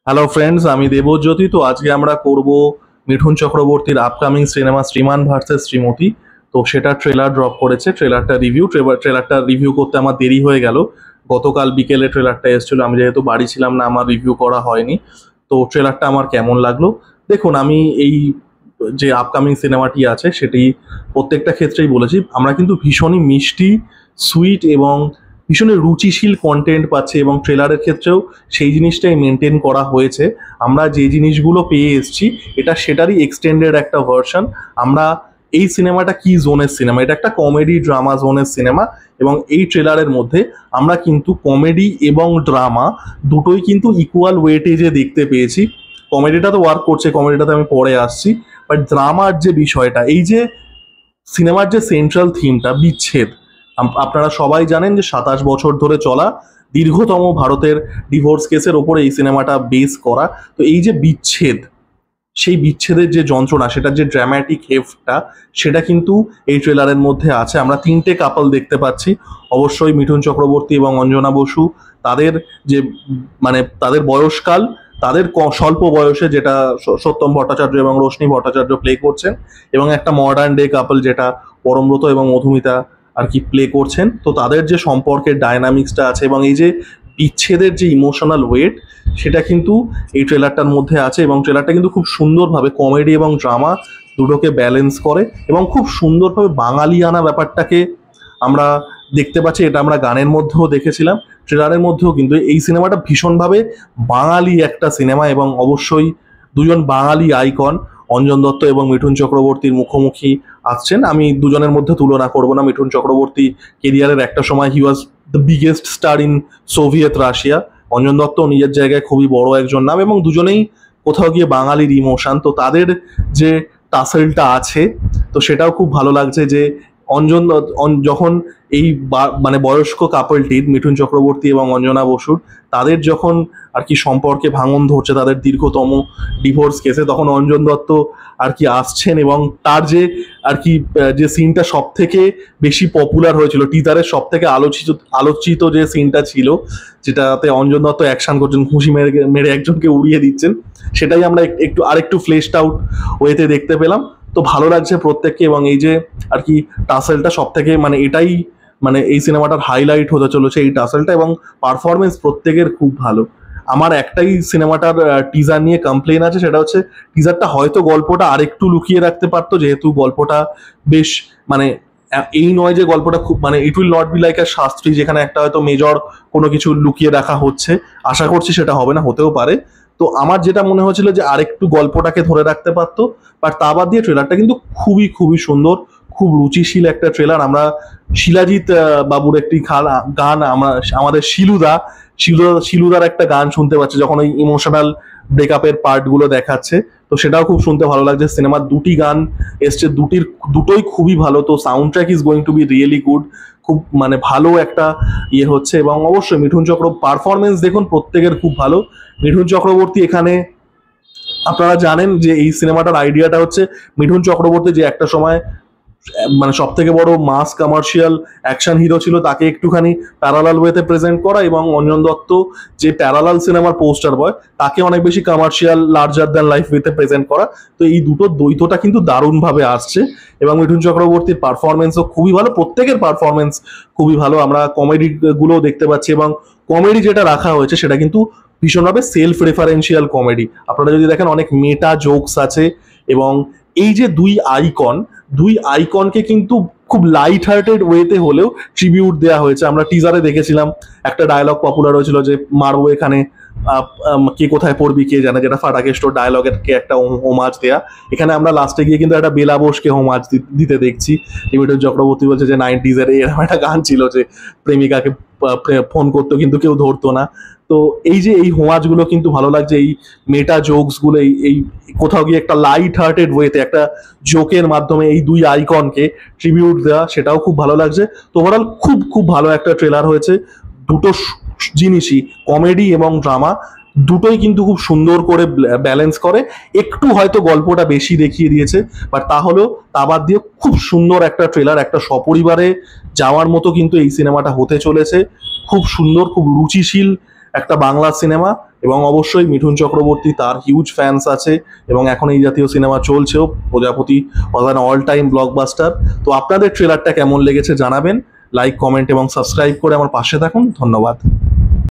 Hello friends, আমি দেবজ্যোতি। তো আজকে আমরা করব মিঠুন চক্রবর্তীর আপকামিং সিনেমা শ্রীমান ভার্সেস শ্রীমতী। তো সেটা ট্রেলার ড্রপ করেছে, ট্রেলারটা রিভিউ করতে আমার দেরি হয়ে গেল। গতকাল বিকেলে ট্রেলারটা এসেছিল, আমি যেহেতু বাড়ি ছিলাম না, আমার রিভিউ করা হয়নি। তো ট্রেলারটা আমার কেমন লাগলো দেখুন। আমি এই যে আপকামিং সিনেমাটি আছে সেটি প্রত্যেকটা ক্ষেত্রেই বলেছি, আমরা কিন্তু ভীষণই মিষ্টি, সুইট এবং ভীষণই রুচিশীল কন্টেন্ট পাচ্ছি, এবং ট্রেলারের ক্ষেত্রেও সেই জিনিসটাই মেনটেন করা হয়েছে। আমরা যে জিনিসগুলো পেয়ে এসেছি এটা সেটারই এক্সটেন্ডেড একটা ভার্সন। আমরা এই সিনেমাটা কি জোনের সিনেমা, এটা একটা কমেডি ড্রামা জোনের সিনেমা, এবং এই ট্রেলারের মধ্যে আমরা কিন্তু কমেডি এবং ড্রামা দুটোই কিন্তু ইকুয়াল ওয়েটেজে দেখতে পেয়েছি। কমেডিটা তো ওয়ার্ক করছে, কমেডিটাতে আমি পরে আসছি, বাট ড্রামার যে বিষয়টা, এই যে সিনেমার যে সেন্ট্রাল থিমটা বিচ্ছেদ, আপনারা সবাই জানেন যে 27 বছর ধরে চলা দীর্ঘতম ভারতের ডিভোর্স কেসের ওপরে এই সিনেমাটা বেস করা। তো এই যে বিচ্ছেদ, সেই বিচ্ছেদের যে যন্ত্রণা, সেটার যে ড্রামাটিক হেফটটা, সেটা কিন্তু এই ট্রেলারের মধ্যে আছে। আমরা তিনটে কাপল দেখতে পাচ্ছি, অবশ্যই মিঠুন চক্রবর্তী এবং অঞ্জনা বসু। তাদের যে তাদের বয়সকাল, তাদের স্বল্প বয়সে যেটা সত্যম ভট্টাচার্য এবং রোশনি ভট্টাচার্য প্লে করছেন, এবং একটা মডার্ন ডে কাপল যেটা পরমব্রত এবং মধুমিতা আর কি প্লে করছেন। তো তাদের যে সম্পর্কের ডায়নামিক্সটা আছে এবং এই যে বিচ্ছেদের যে ইমোশনাল ওয়েট, সেটা কিন্তু এই ট্রেলারটার মধ্যে আছে। এবং ট্রেলারটা কিন্তু খুব সুন্দরভাবে কমেডি এবং ড্রামা দুটোকে ব্যালেন্স করে, এবং খুব সুন্দরভাবে বাঙালিয়ানা ব্যাপারটাকে আমরা দেখতে পাচ্ছি। এটা আমরা গানের মধ্যেও দেখেছিলাম, ট্রেলারের মধ্যেও কিন্তু এই সিনেমাটা ভীষণভাবে বাঙালি একটা সিনেমা। এবং অবশ্যই দুজন বাঙালি আইকন অঞ্জন দত্ত এবং মিঠুন চক্রবর্তীর মুখোমুখি আসছেন। আমি দুজনের মধ্যে তুলনা করব না। মিঠুন চক্রবর্তী কেরিয়ারের একটা সময় he was the biggest star in Soviet Russia. Anjan Dutta নিজের জায়গায় খুবই বড় একজন নাম, এবং দুজনেই কোথাও গিয়ে বাঙালির ইমোশন। তো তাদের যে টাসেলটা আছে, তো সেটাও খুব ভালো লাগছে যে যখন এই বয়স্ক কাপলটির, মিঠুন চক্রবর্তী এবং অঞ্জনা বসুর, তাদের যখন আর কি সম্পর্কে ভাঙন ধরছে তাদের দীর্ঘতম ডিভোর্স কেসে, তখন অঞ্জন দত্ত আর কি আসছেন, এবং তার যে আর কি যে সিনটা সব থেকে বেশি পপুলার হয়েছিল, টিজারের সব থেকে আলোচিত যে সিনটা ছিল, যেটাতে অঞ্জন দত্ত অ্যাকশন করছেন, ঘুষি মেরে মেরে একজনকে উড়িয়ে দিচ্ছেন, সেটাই আমরা একটু আরেকটু ফ্লেশড আউট ওয়েতে দেখতে পেলাম। তো ভালো লাগছে প্রত্যেককে। এবং এই যে আর কি টাসেলটা সব থেকে এটাই এই সিনেমাটার হাইলাইট হতে চলেছে, এই টাসেলটা, এবং পারফরমেন্স প্রত্যেকের খুব ভালো। আমার একটাই সিনেমাটার টিজার নিয়ে কমপ্লেন আছে, সেটা হচ্ছে টিজারটা হয়তো গল্পটা আরেকটু লুকিয়ে রাখতে পারতো, যেহেতু গল্পটা বেশ এই নয় যে গল্পটা খুব it will not be like আ শাস্ত্রী, যেখানে একটা হয়তো মেজর কোনো কিছু লুকিয়ে রাখা হচ্ছে। আশা করছি সেটা হবে না, হতেও পারে। তো আমার যেটা মনে হয়েছিল যে আরেকটু গল্পটাকে ধরে রাখতে পারতো, বাট তা বাদ দিয়ে ট্রেলারটা কিন্তু খুবই খুবই সুন্দর, খুব রুচিশীল একটা ট্রেলার। আমরা শিলাজিৎ বাবুর একটি গান, আমাদের শিলুদার একটা গান শুনতে পাচ্ছি যখন ওই ইমোশনাল ব্রেকআপের পার্টগুলো দেখাচ্ছে। তো সেটাও খুব শুনতে ভালো লাগছে। সিনেমার দুটি গান এসছে, দুটোই খুবই ভালো। তো sound track is going to be really good. খুব ভালো একটা হচ্ছে। এবং অবশ্যই মিঠুন পারফরমেন্স দেখুন, প্রত্যেকের খুব ভালো। মিঠুন চক্রবর্তী এখানে, আপনারা জানেন যে এই সিনেমাটার আইডিয়াটা হচ্ছে মিঠুন চক্রবর্তী যে একটা সময় সব থেকে বড় মাস কমার্শিয়াল অ্যাকশন হিরো ছিল, তাকে একটুখানি প্যারালাল ওয়েতে প্রেজেন্ট করা, এবং অঞ্জন দত্ত যে প্যারালাল সিনেমার পোস্টার বয়, তাকে অনেক বেশি কমার্শিয়াল লার্জার দ্যান লাইফ ওয়েতে প্রেজেন্ট করা। তো এই দুটো দ্বৈতটা কিন্তু দারুণভাবে আসছে, এবং মিঠুন চক্রবর্তীর পারফরমেন্সও খুবই ভালো, প্রত্যেকের পারফরমেন্স খুবই ভালো। আমরা কমেডি গুলোও দেখতে পাচ্ছি, এবং কমেডি যেটা রাখা হয়েছে সেটা কিন্তু ভীষণভাবে সেলফ রেফারেন্সিয়াল কমেডি। আপনারা যদি দেখেন, অনেক মেটা জোকস আছে, এবং এই যে দুই আইকনকে কিন্তু খুব লাইট হার্টেড ওয়েতে হলেও ট্রিবিউট দেওয়া হয়েছে। আমরা টিজারে দেখেছিলাম একটা ডায়লগ পপুলার হয়েছিল যে মারবো এখানে কে কোথায় পড়বি কে জানে, যেটা ফাটাকেস্টোর ডায়লগের কে একটা হোমাজ দেয়া। এখানে আমরা লাস্টে গিয়ে কিন্তু একটা বেলা বোসকে হোমাজ দিতে দেখছি। মিঠুন চক্রবর্তী বলছে যে 90s এরকম একটা গান ছিল যে প্রেমিকাকে ফোন করতো কিন্তু কেউ ধরতো না। তো এই যে এই হোমাজগুলো কিন্তু ভালো লাগছে, এই মেটা জোকস গুলো, এই কোথাও গিয়ে একটা লাইট হার্টেড ওয়েতে একটা জোকের মাধ্যমে এই দুই আইকনকে ট্রিবিউট দেওয়া, সেটাও খুব ভালো লাগছে। তো ওভারঅল খুব খুব ভালো একটা ট্রেলার হয়েছে। দুটো জিনিসই, কমেডি এবং ড্রামা, দুটোই কিন্তু খুব সুন্দর করে ব্যালেন্স করে। একটু হয়তো গল্পটা বেশি দেখিয়ে দিয়েছে, বাট তাহলেও তা বাদ দিয়ে খুব সুন্দর একটা ট্রেলার, একটা সপরিবারে যাওয়ার মতো কিন্তু এই সিনেমাটা হতে চলেছে। খুব সুন্দর, খুব রুচিশীল একটা বাংলা সিনেমা, এবং অবশ্যই মিঠুন চক্রবর্তী, তার হিউজ ফ্যান্স আছে এবং এখন এই জাতীয় সিনেমা চলছেও। প্রজাপতি was an all time blockbuster. তো আপনাদের ট্রেলারটা কেমন লেগেছে জানাবেন, লাইক, কমেন্ট এবং সাবস্ক্রাইব করে আমার পাশে থাকুন। ধন্যবাদ।